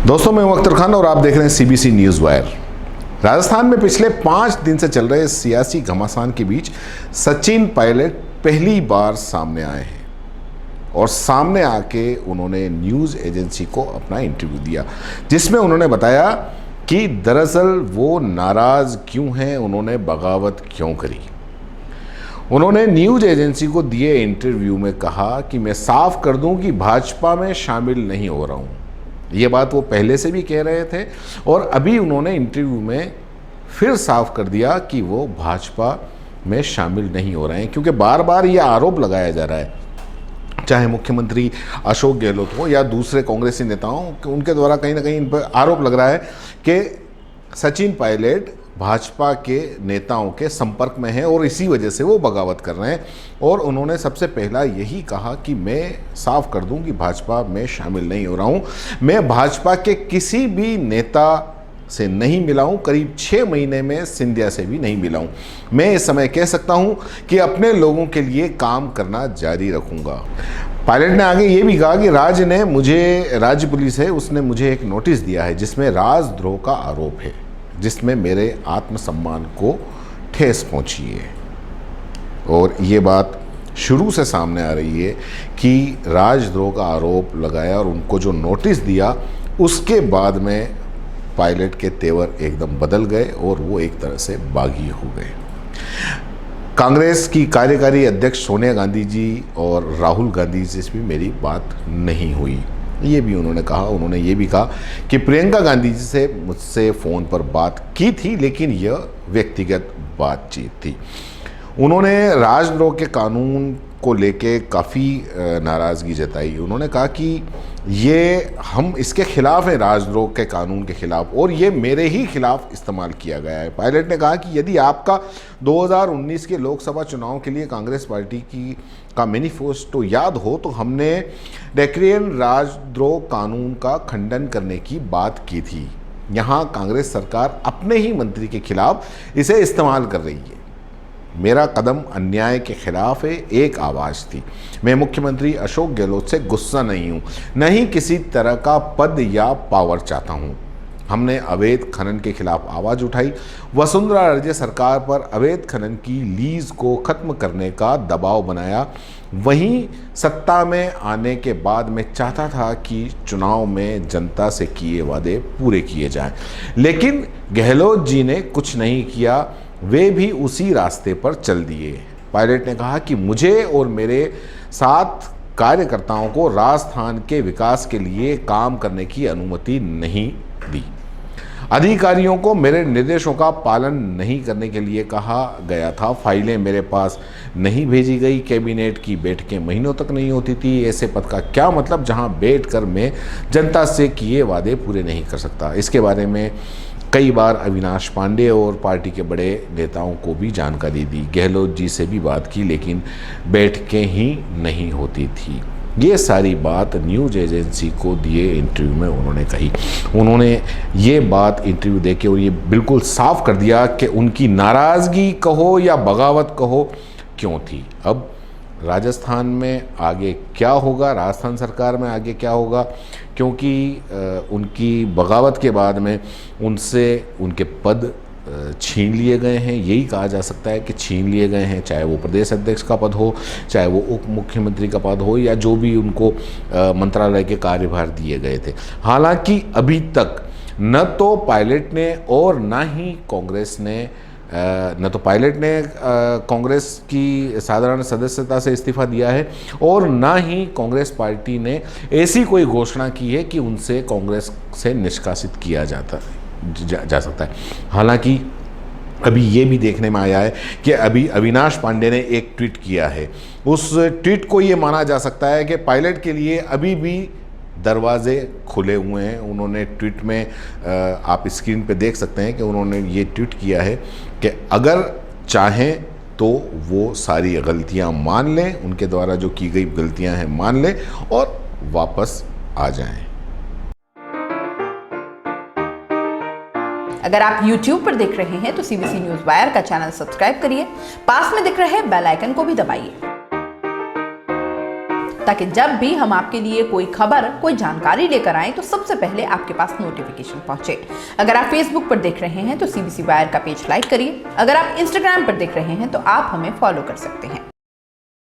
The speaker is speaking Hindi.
दोस्तों, मैं हूं अख्तर खान और आप देख रहे हैं सीबीसी न्यूज वायर। राजस्थान में पिछले 5 दिन से चल रहे सियासी घमासान के बीच सचिन पायलट पहली बार सामने आए हैं और सामने आके उन्होंने न्यूज़ एजेंसी को अपना इंटरव्यू दिया, जिसमें उन्होंने बताया कि दरअसल वो नाराज़ क्यों हैं, उन्होंने बगावत क्यों करी। उन्होंने न्यूज़ एजेंसी को दिए इंटरव्यू में कहा कि मैं साफ कर दूं कि भाजपा में शामिल नहीं हो रहा हूं। ये बात वो पहले से भी कह रहे थे और अभी उन्होंने इंटरव्यू में फिर साफ कर दिया कि वो भाजपा में शामिल नहीं हो रहे हैं, क्योंकि बार बार ये आरोप लगाया जा रहा है, चाहे मुख्यमंत्री अशोक गहलोत हो या दूसरे कांग्रेसी नेताओं, उनके द्वारा कहीं ना कहीं इन पर आरोप लग रहा है कि सचिन पायलट भाजपा के नेताओं के संपर्क में हैं और इसी वजह से वो बगावत कर रहे हैं। और उन्होंने सबसे पहला यही कहा कि मैं साफ कर दूं कि भाजपा में शामिल नहीं हो रहा हूं, मैं भाजपा के किसी भी नेता से नहीं मिला हूं, करीब 6 महीने में सिंधिया से भी नहीं मिला हूं। मैं इस समय कह सकता हूं कि अपने लोगों के लिए काम करना जारी रखूंगा। पायलट ने आगे ये भी कहा कि राज्य पुलिस है, उसने मुझे एक नोटिस दिया है जिसमें राजद्रोह का आरोप है, जिसमें मेरे आत्मसम्मान को ठेस पहुंची है। और ये बात शुरू से सामने आ रही है कि राजद्रोह का आरोप लगाया और उनको जो नोटिस दिया उसके बाद में पायलट के तेवर एकदम बदल गए और वो एक तरह से बागी हो गए। कांग्रेस की कार्यकारी अध्यक्ष सोनिया गांधी जी और राहुल गांधी जी से भी मेरी बात नहीं हुई, ये भी उन्होंने कहा। उन्होंने ये भी कहा कि प्रियंका गांधी जी से मुझसे फ़ोन पर बात की थी, लेकिन यह व्यक्तिगत बातचीत थी। उन्होंने राजद्रोह के कानून को लेके काफ़ी नाराज़गी जताई। उन्होंने कहा कि हम इसके खिलाफ हैं, राजद्रोह के कानून के खिलाफ, और ये मेरे ही खिलाफ इस्तेमाल किया गया है। पायलट ने कहा कि यदि आपका 2019 के लोकसभा चुनाव के लिए कांग्रेस पार्टी का मैनिफेस्टो याद हो तो हमने डेक्रेन राजद्रोह कानून का खंडन करने की बात की थी। यहाँ कांग्रेस सरकार अपने ही मंत्री के खिलाफ इसे इस्तेमाल कर रही है। मेरा कदम अन्याय के खिलाफ है, एक आवाज़ थी। मैं मुख्यमंत्री अशोक गहलोत से गुस्सा नहीं हूँ, न ही किसी तरह का पद या पावर चाहता हूँ। हमने अवैध खनन के खिलाफ आवाज़ उठाई। वसुंधरा राजे सरकार पर अवैध खनन की लीज को ख़त्म करने का दबाव बनाया। वहीं सत्ता में आने के बाद मैं चाहता था कि चुनाव में जनता से किए वादे पूरे किए जाएं, लेकिन गहलोत जी ने कुछ नहीं किया, वे भी उसी रास्ते पर चल दिए। पायलट ने कहा कि मुझे और मेरे साथ कार्यकर्ताओं को राजस्थान के विकास के लिए काम करने की अनुमति नहीं दी। अधिकारियों को मेरे निर्देशों का पालन नहीं करने के लिए कहा गया था। फाइलें मेरे पास नहीं भेजी गई। कैबिनेट की बैठकें महीनों तक नहीं होती थी। ऐसे पद का क्या मतलब जहां बैठकर मैं जनता से किए वादे पूरे नहीं कर सकता। इसके बारे में कई बार अविनाश पांडे और पार्टी के बड़े नेताओं को भी जानकारी दी। गहलोत जी से भी बात की, लेकिन बैठकें ही नहीं होती थी। ये सारी बात न्यूज़ एजेंसी को दिए इंटरव्यू में उन्होंने कही। उन्होंने ये बात इंटरव्यू देके और ये बिल्कुल साफ कर दिया कि उनकी नाराज़गी कहो या बगावत कहो क्यों थी। अब राजस्थान में आगे क्या होगा, राजस्थान सरकार में आगे क्या होगा, क्योंकि उनकी बगावत के बाद में उनसे उनके पद छीन लिए गए हैं। यही कहा जा सकता है कि छीन लिए गए हैं, चाहे वो प्रदेश अध्यक्ष का पद हो, चाहे वो उप मुख्यमंत्री का पद हो, या जो भी उनको मंत्रालय के कार्यभार दिए गए थे। हालांकि अभी तक न तो पायलट ने और न ही कांग्रेस ने कांग्रेस की साधारण सदस्यता से इस्तीफा दिया है और ना ही कांग्रेस पार्टी ने ऐसी कोई घोषणा की है कि उनसे कांग्रेस से निष्कासित किया जा सकता है। हालांकि अभी ये भी देखने में आया है कि अभी अविनाश पांडे ने एक ट्वीट किया है। उस ट्वीट को ये माना जा सकता है कि पायलट के लिए अभी भी दरवाजे खुले हुए हैं। उन्होंने ट्वीट में आप स्क्रीन पे देख सकते हैं कि उन्होंने ये ट्वीट किया है कि अगर चाहें तो वो सारी गलतियां मान लें, उनके द्वारा जो की गई गलतियां हैं मान लें और वापस आ जाएं। अगर आप YouTube पर देख रहे हैं तो सीबीसी न्यूज वायर का चैनल सब्सक्राइब करिए, पास में दिख रहे बेल आइकन को भी दबाइए। ताकि जब भी हम आपके लिए कोई खबर, कोई जानकारी लेकर आए तो सबसे पहले आपके पास नोटिफिकेशन पहुंचे। अगर आप फेसबुक पर देख रहे हैं तो CBC वायर का पेज लाइक करिए। अगर आप इंस्टाग्राम पर देख रहे हैं तो आप हमें फॉलो कर सकते हैं।